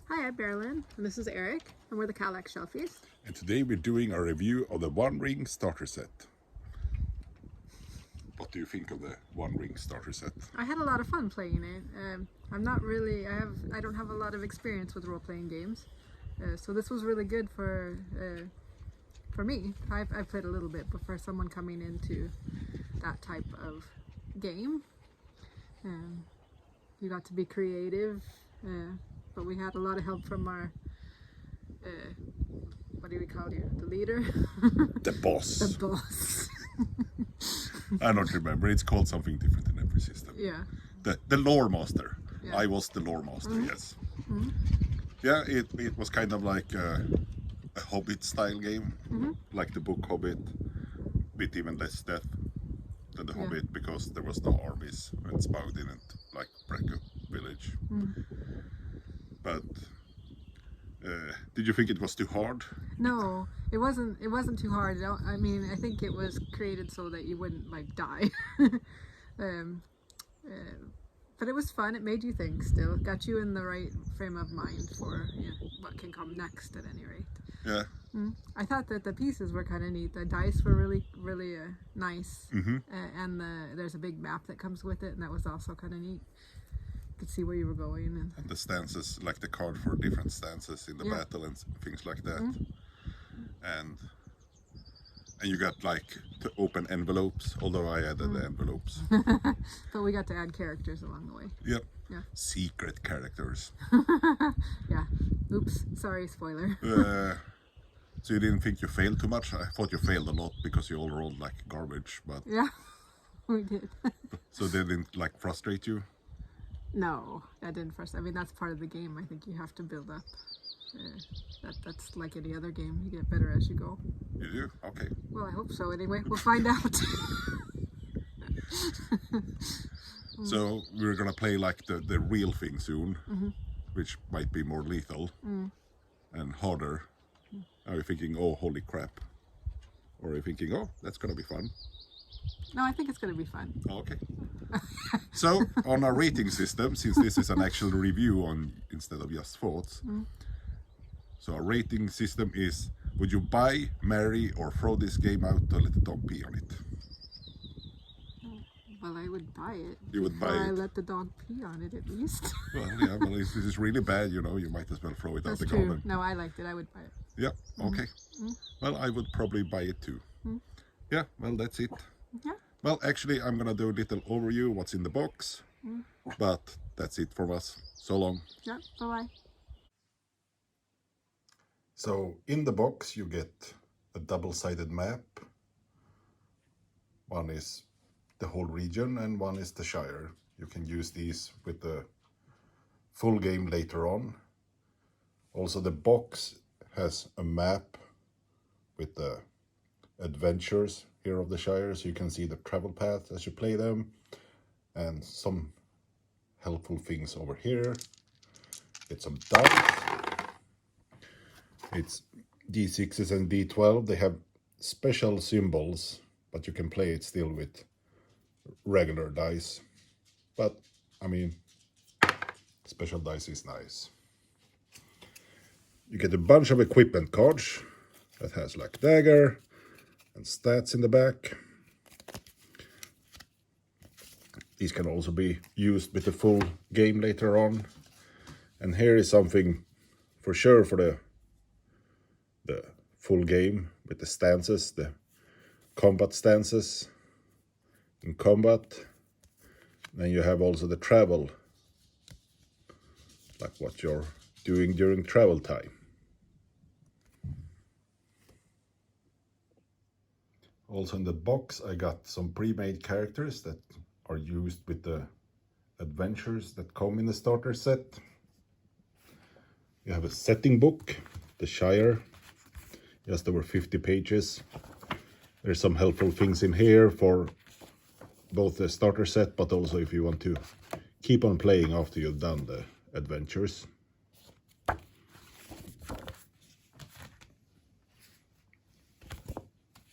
Hi, I'm Marilyn, and this is Eric, and we're the Calax Shelfies. And today we're doing a review of the One Ring starter set. What do you think of the One Ring starter set? I had a lot of fun playing it. I don't have a lot of experience with role-playing games, so this was really good for me. I've played a little bit, but for someone coming into that type of game, you got to be creative. But we had a lot of help from our, what do we call you? The leader? The boss. The boss. I don't remember. It's called something different in every system. Yeah. The lore master. Yeah. I was the lore master, yes. Mm-hmm. Yeah, it was kind of like a Hobbit style game. Like the book Hobbit, with even less death than the Hobbit, because there was no armies and Smaug didn't like break a village. But did you think it was too hard? No, it wasn't. It wasn't too hard. I mean, I think it was created so that you wouldn't like die. But it was fun. It made you think. Still, it got you in the right frame of mind for what can come next. At any rate. Yeah. I thought that the pieces were kind of neat. The dice were really nice, and there's a big map that comes with it, and that was also kind of neat. Could see where you were going, and the stances, like the card for different stances in the battle and things like that. And you got like to open envelopes, although I added the envelopes. but we got to add characters along the way. Yep. Yeah. Secret characters. Yeah. Oops. Sorry, spoiler. So you didn't think you failed too much? I thought you failed a lot because you all rolled like garbage, but yeah, we did. So they didn't like frustrate you? No, that didn't first. I mean, that's part of the game. I think you have to build up. That's like any other game. You get better as you go. You do? Okay. Well, I hope so. Anyway, we'll find out. So we're gonna play like the real thing soon, which might be more lethal and harder. Are you thinking, oh, holy crap? Or are you thinking, oh, that's gonna be fun? No, I think it's going to be fun. Okay. So on our rating system, since this is an actual review on instead of just thoughts, so our rating system is: would you buy, marry, or throw this game out to let the dog pee on it? Well, I would buy it. You would buy I it. let the dog pee on it at least. Well, yeah. Well, if this is really bad, you might as well throw it out That's the true. garden. No, I liked it. I would buy it. Yeah. Okay. Well, I would probably buy it too. Yeah. Well, that's it. Yeah. Well, actually, I'm gonna do a little overview what's in the box, but that's it from us. So long. Yeah. Bye-bye. So in the box you get a double-sided map. One is the whole region and one is the Shire. You can use these with the full game later on. Also, the box has a map with the adventures here of the Shire, so you can see the travel path as you play them, and some helpful things over here. Get some dice. It's D6s and D12. They have special symbols, but you can play it still with regular dice. But I mean, special dice is nice. You get a bunch of equipment cards that has like dagger and stats in the back. These can also be used with the full game later on. And here is something for sure for the full game with the stances, the combat stances in combat. Then you have also the travel, like what you're doing during travel time. Also in the box I got some pre-made characters that are used with the adventures that come in the starter set. You have a setting book, the Shire, just over 50 pages. There's some helpful things in here for both the starter set, but also if you want to keep on playing after you've done the adventures.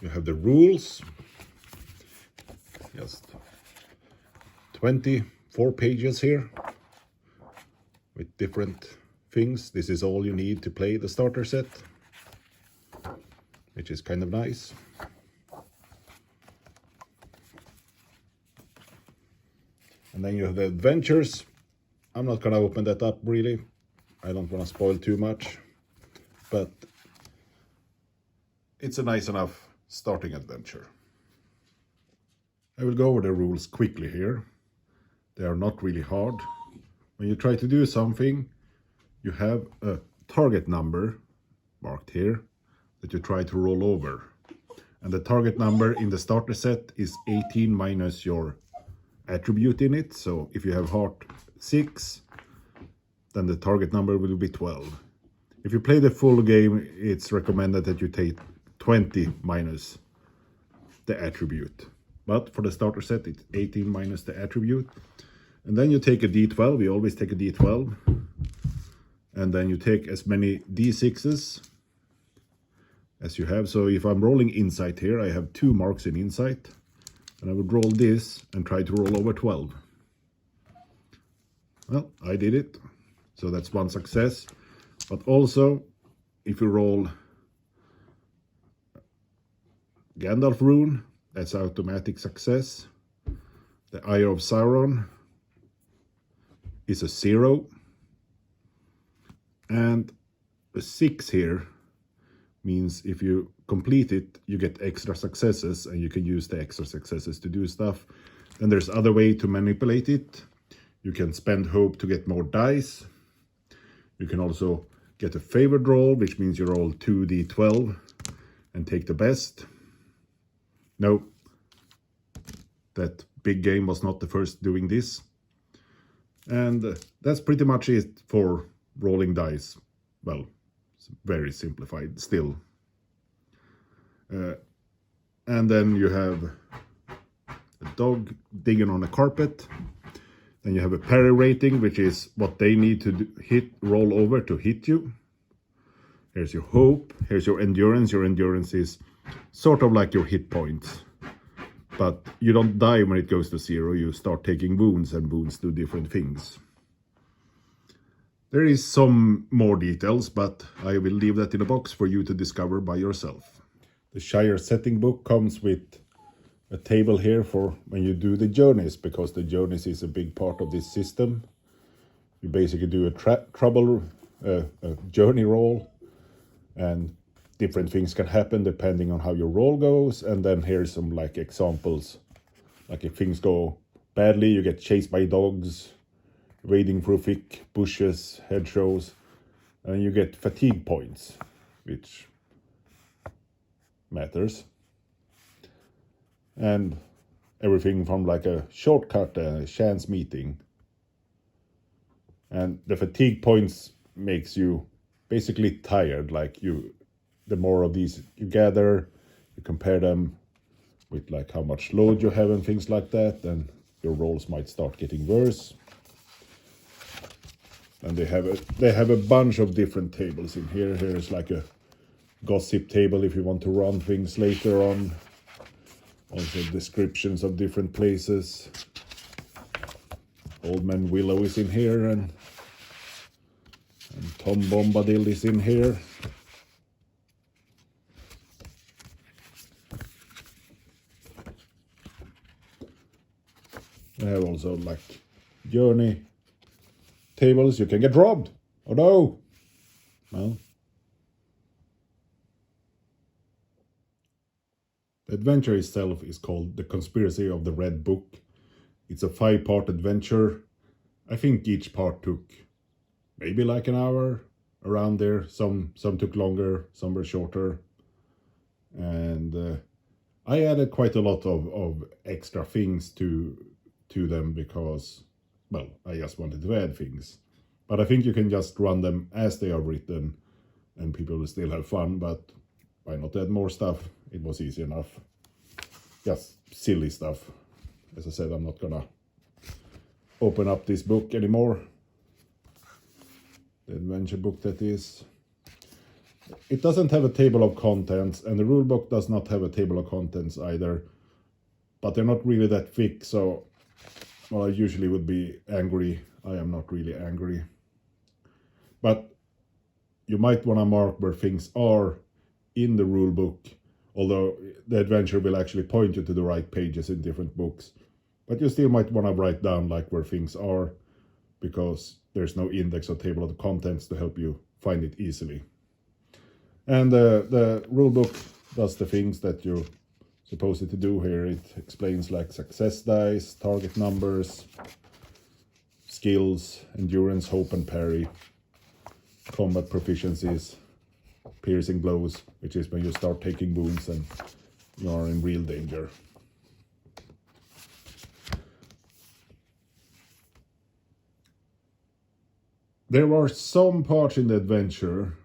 You have the rules, just 24 pages here with different things. This is all you need to play the starter set, which is kind of nice. And then you have the adventures. I'm not gonna open that up really. I don't want to spoil too much, but it's a nice enough starting adventure. I will go over the rules quickly here. They are not really hard. When you try to do something, you have a target number marked here that you try to roll over. And the target number in the starter set is 18 minus your attribute in it. So if you have heart 6, then the target number will be 12. If you play the full game, it's recommended that you take 20 minus the attribute. But for the starter set, it's 18 minus the attribute. And then you take a d12. We always take a d12. And then you take as many d6s as you have. So if I'm rolling insight here, I have 2 marks in insight. And I would roll this and try to roll over 12. Well, I did it. So that's 1 success. But also, if you roll Gandalf rune, that's automatic success. The Eye of Sauron is a 0. And a 6 here means if you complete it, you get extra successes, and you can use the extra successes to do stuff. Then there's other way to manipulate it. You can spend hope to get more dice. You can also get a favored roll, which means you roll 2d12 and take the best. No, that big game was not the first doing this. And that's pretty much it for rolling dice. Well, it's very simplified still. And then you have a dog digging on a carpet. Then you have a parry rating, which is what they need to roll over to hit you. Here's your hope. Here's your endurance. Your endurance is sort of like your hit points. But you don't die when it goes to 0. You start taking wounds, and wounds do different things. There is some more details, but I will leave that in a box for you to discover by yourself. The Shire setting book comes with a table here for when you do the journeys, because the journeys is a big part of this system. You basically do a journey roll, and different things can happen depending on how your roll goes. And then here's some like examples, like if things go badly, you get chased by dogs, wading through thick bushes, hedgerows, and you get fatigue points, which matters. And everything from like a shortcut and a chance meeting. And the fatigue points makes you basically tired. Like the more of these you gather, you compare them with like how much load you have and things like that, and your rolls might start getting worse. And they have a bunch of different tables in here. Here's like a gossip table if you want to run things later on. Also descriptions of different places. Old Man Willow is in here, and Tom Bombadil is in here. I have also like journey tables. You can get robbed. Oh no! Well, the adventure itself is called The Conspiracy of the Red Book. It's a 5-part adventure. I think each part took maybe like an hour, around there. Some took longer, some were shorter. And I added quite a lot of extra things to them because, well, I just wanted to add things. But I think you can just run them as they are written and people will still have fun. But why not add more stuff? It was easy enough. Just silly stuff. As I said, I'm not gonna open up this book anymore. The adventure book that is. It doesn't have a table of contents, and the rule book does not have a table of contents either. But they're not really that thick, so well, I usually would be angry. I am not really angry. But you might want to mark where things are in the rule book, although the adventure will actually point you to the right pages in different books. But you still might want to write down like where things are, because there's no index or table of contents to help you find it easily. And the rule book does the things that you're supposed to do here. It explains like success dice, target numbers, skills, endurance, hope and parry, combat proficiencies, piercing blows, which is when you start taking wounds and you are in real danger. There are some parts in the adventure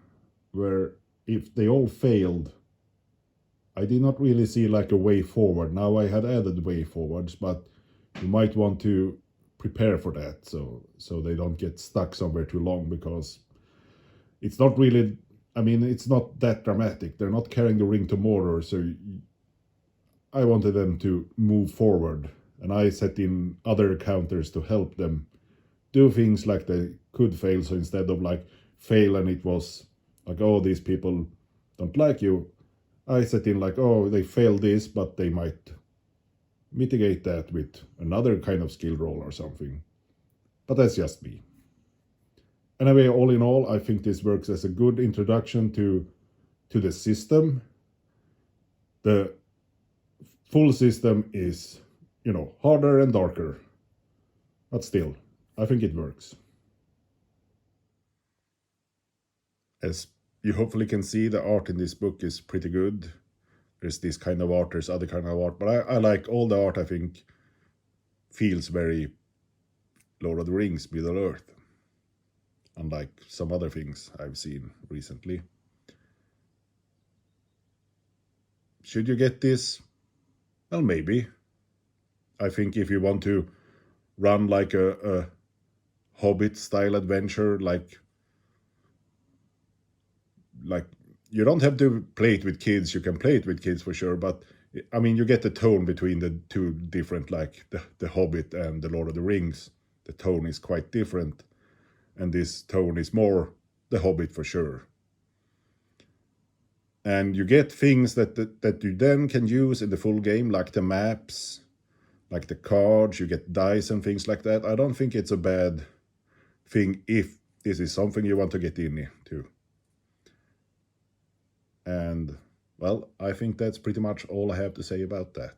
where if they all failed, I did not really see like a way forward. Now I had added way forwards, but you might want to prepare for that so they don't get stuck somewhere too long, because it's not really, I mean, it's not that dramatic. They're not carrying the ring to Mordor, so I wanted them to move forward, and I set in other counters to help them do things like they could fail. So instead of like fail and it was like, oh, these people don't like you, I set in like, oh, they failed this, but they might mitigate that with another kind of skill roll or something. But that's just me. Anyway, all in all, I think this works as a good introduction to the system. The full system is, you know, harder and darker, but still, I think it works. As you hopefully can see, the art in this book is pretty good. There's this kind of art, there's other kind of art, but I like all the art. I think feels very Lord of the Rings, Middle Earth, unlike some other things I've seen recently. Should you get this? Well, maybe. I think if you want to run like a Hobbit style adventure, like you don't have to play it with kids. You can play it with kids for sure, but I mean, you get the tone between the two different, like the Hobbit and the Lord of the Rings. The tone is quite different, and this tone is more the Hobbit for sure. And you get things that you then can use in the full game, like the maps, like the cards. You get dice and things like that. I don't think it's a bad thing if this is something you want to get into. And, well, I think that's pretty much all I have to say about that.